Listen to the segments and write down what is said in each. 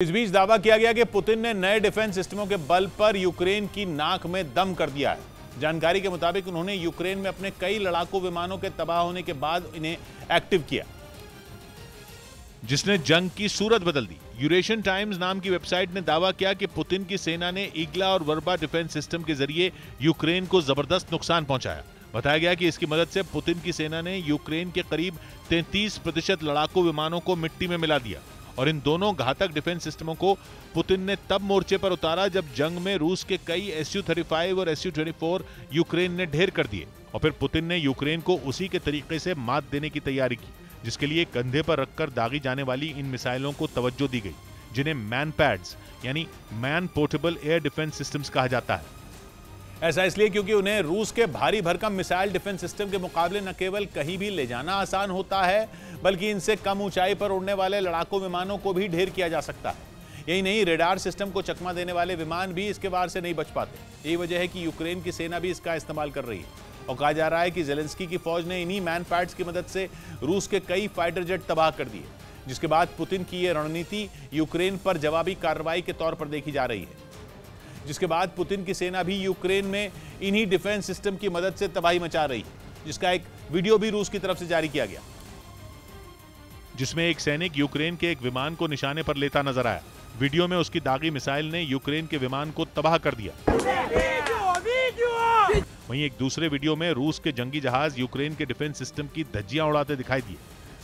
इस बीच दावा किया गया कि पुतिन ने नए डिफेंस सिस्टमों के बल पर यूक्रेन की नाक में दम कर दिया है। जानकारी के मुताबिक उन्होंने यूक्रेन में अपने कई लड़ाकू विमानों के तबाह होने के बाद इन्हें एक्टिव किया, जिसने जंग की सूरत बदल दी। यूरेशियन टाइम्स नाम की वेबसाइट ने दावा किया कि पुतिन की सेना ने ईगला और वर्बा डिफेंस सिस्टम के जरिए यूक्रेन को जबरदस्त नुकसान पहुंचाया। बताया गया कि इसकी मदद से पुतिन की सेना ने यूक्रेन के करीब 33% लड़ाकू विमानों को मिट्टी में मिला दिया और इन दोनों घातक डिफेंस सिस्टमों को पुतिन ने तब मोर्चे पर उतारा जब जंग में रूस के कई Su-35 और Su-24 यूक्रेन ने ढेर कर दिए और फिर पुतिन ने यूक्रेन को उसी के तरीके से मात देने की तैयारी की, जिसके लिए कंधे पर रखकर दागी जाने वाली इन मिसाइलों को तवज्जो दी गई, जिन्हें मैन पैड्स यानी man portable air defence systems कहा जाता है। ऐसा इसलिए क्योंकि उन्हें रूस के भारी भरकम मिसाइल डिफेंस सिस्टम के मुकाबले न केवल कहीं भी ले जाना आसान होता है, बल्कि इनसे कम ऊंचाई पर उड़ने वाले लड़ाकू विमानों को भी ढेर किया जा सकता है। यही नहीं, रेडार सिस्टम को चकमा देने वाले विमान भी इसके वार से नहीं बच पाते। यही वजह है कि यूक्रेन की सेना भी इसका इस्तेमाल कर रही है और कहा जा रहा है कि जेलेंस्की की फौज ने इन्हीं मैन पैड्स की मदद से रूस के कई फाइटर जेट तबाह कर दिए, जिसके बाद पुतिन की यह रणनीति यूक्रेन पर जवाबी कार्रवाई के तौर पर देखी जा रही है। जिसके बाद पुतिन की सेना भी यूक्रेन में इन्हीं डिफेंस सिस्टम की मदद से तबाही मचा रही है, जिसका एक वीडियो भी रूस की तरफ से जारी किया गया, जिसमें एक सैनिक यूक्रेन के एक विमान को निशाने पर लेता नजर आया। वीडियो में उसकी दागी मिसाइल ने यूक्रेन के विमान को तबाह कर दिया। वहीं एक दूसरे वीडियो में रूस के जंगी जहाज यूक्रेन के डिफेंस सिस्टम की धज्जियां उड़ाते दिखाई दिए।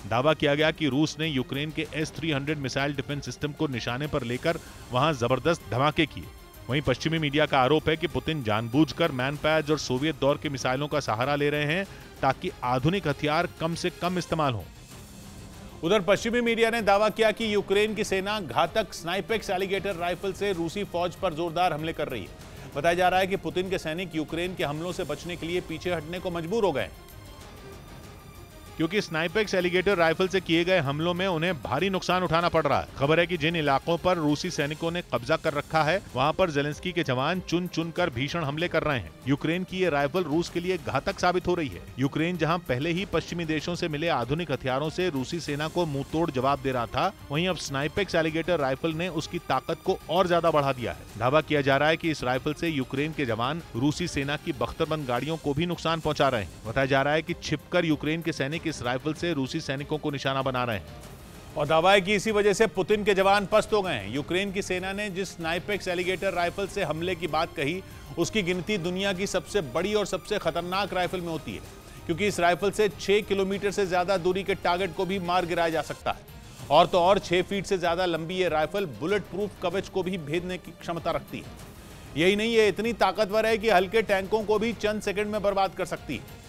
दावा किया गया कि रूस ने यूक्रेन के S-300 मिसाइल डिफेंस सिस्टम को निशाने पर लेकर वहां जबरदस्त धमाके किए। वहीं पश्चिमी मीडिया का आरोप है कि पुतिन जानबूझकर मैन पैड्स और सोवियत दौर के मिसाइलों का सहारा ले रहे हैं ताकि आधुनिक हथियार कम से कम इस्तेमाल हों। उधर पश्चिमी मीडिया ने दावा किया कि यूक्रेन की सेना घातक स्नाइपेक्स एलिगेटर राइफल से रूसी फौज पर जोरदार हमले कर रही है। बताया जा रहा है कि पुतिन के सैनिक यूक्रेन के हमलों से बचने के लिए पीछे हटने को मजबूर हो गए, क्योंकि स्नाइपेक्स एलिगेटर राइफल से किए गए हमलों में उन्हें भारी नुकसान उठाना पड़ रहा है। खबर है कि जिन इलाकों पर रूसी सैनिकों ने कब्जा कर रखा है, वहां पर जेलेंस्की के जवान चुन चुनकर भीषण हमले कर रहे हैं। यूक्रेन की ये राइफल रूस के लिए घातक साबित हो रही है। यूक्रेन जहां पहले ही पश्चिमी देशों से मिले आधुनिक हथियारों से रूसी सेना को मुंहतोड़ जवाब दे रहा था, वहीं अब स्नाइपेक्स एलिगेटर राइफल ने उसकी ताकत को और ज्यादा बढ़ा दिया है। दावा किया जा रहा है कि इस राइफल से यूक्रेन के जवान रूसी सेना की बख्तरबंद गाड़ियों को भी नुकसान पहुंचा रहे हैं। बताया जा रहा है कि छिपकर यूक्रेन के सैनिक इस राइफल से रूसी सैनिकों को निशाना बना रहे हैं और दावा है कि इसी वजह से पुतिन के जवान पस्त हो गए हैं। यूक्रेन की सेना ने जिस स्नाइपेक्स एलिगेटर राइफल से हमले की बात कही, उसकी गिनती दुनिया की सबसे बड़ी और सबसे खतरनाक राइफल में होती है, क्योंकि इस राइफल से 6 किलोमीटर से ज्यादा दूरी के टारगेट को भी मार गिराया जा सकता है। और तो और 6 फीट से ज्यादा लंबी यह राइफल बुलेट प्रूफ कवच को भी भेदने की क्षमता रखती है। यही नहीं, ये इतनी ताकतवर है कि हल्के टैंकों को भी चंद सेकंड में बर्बाद कर सकती है।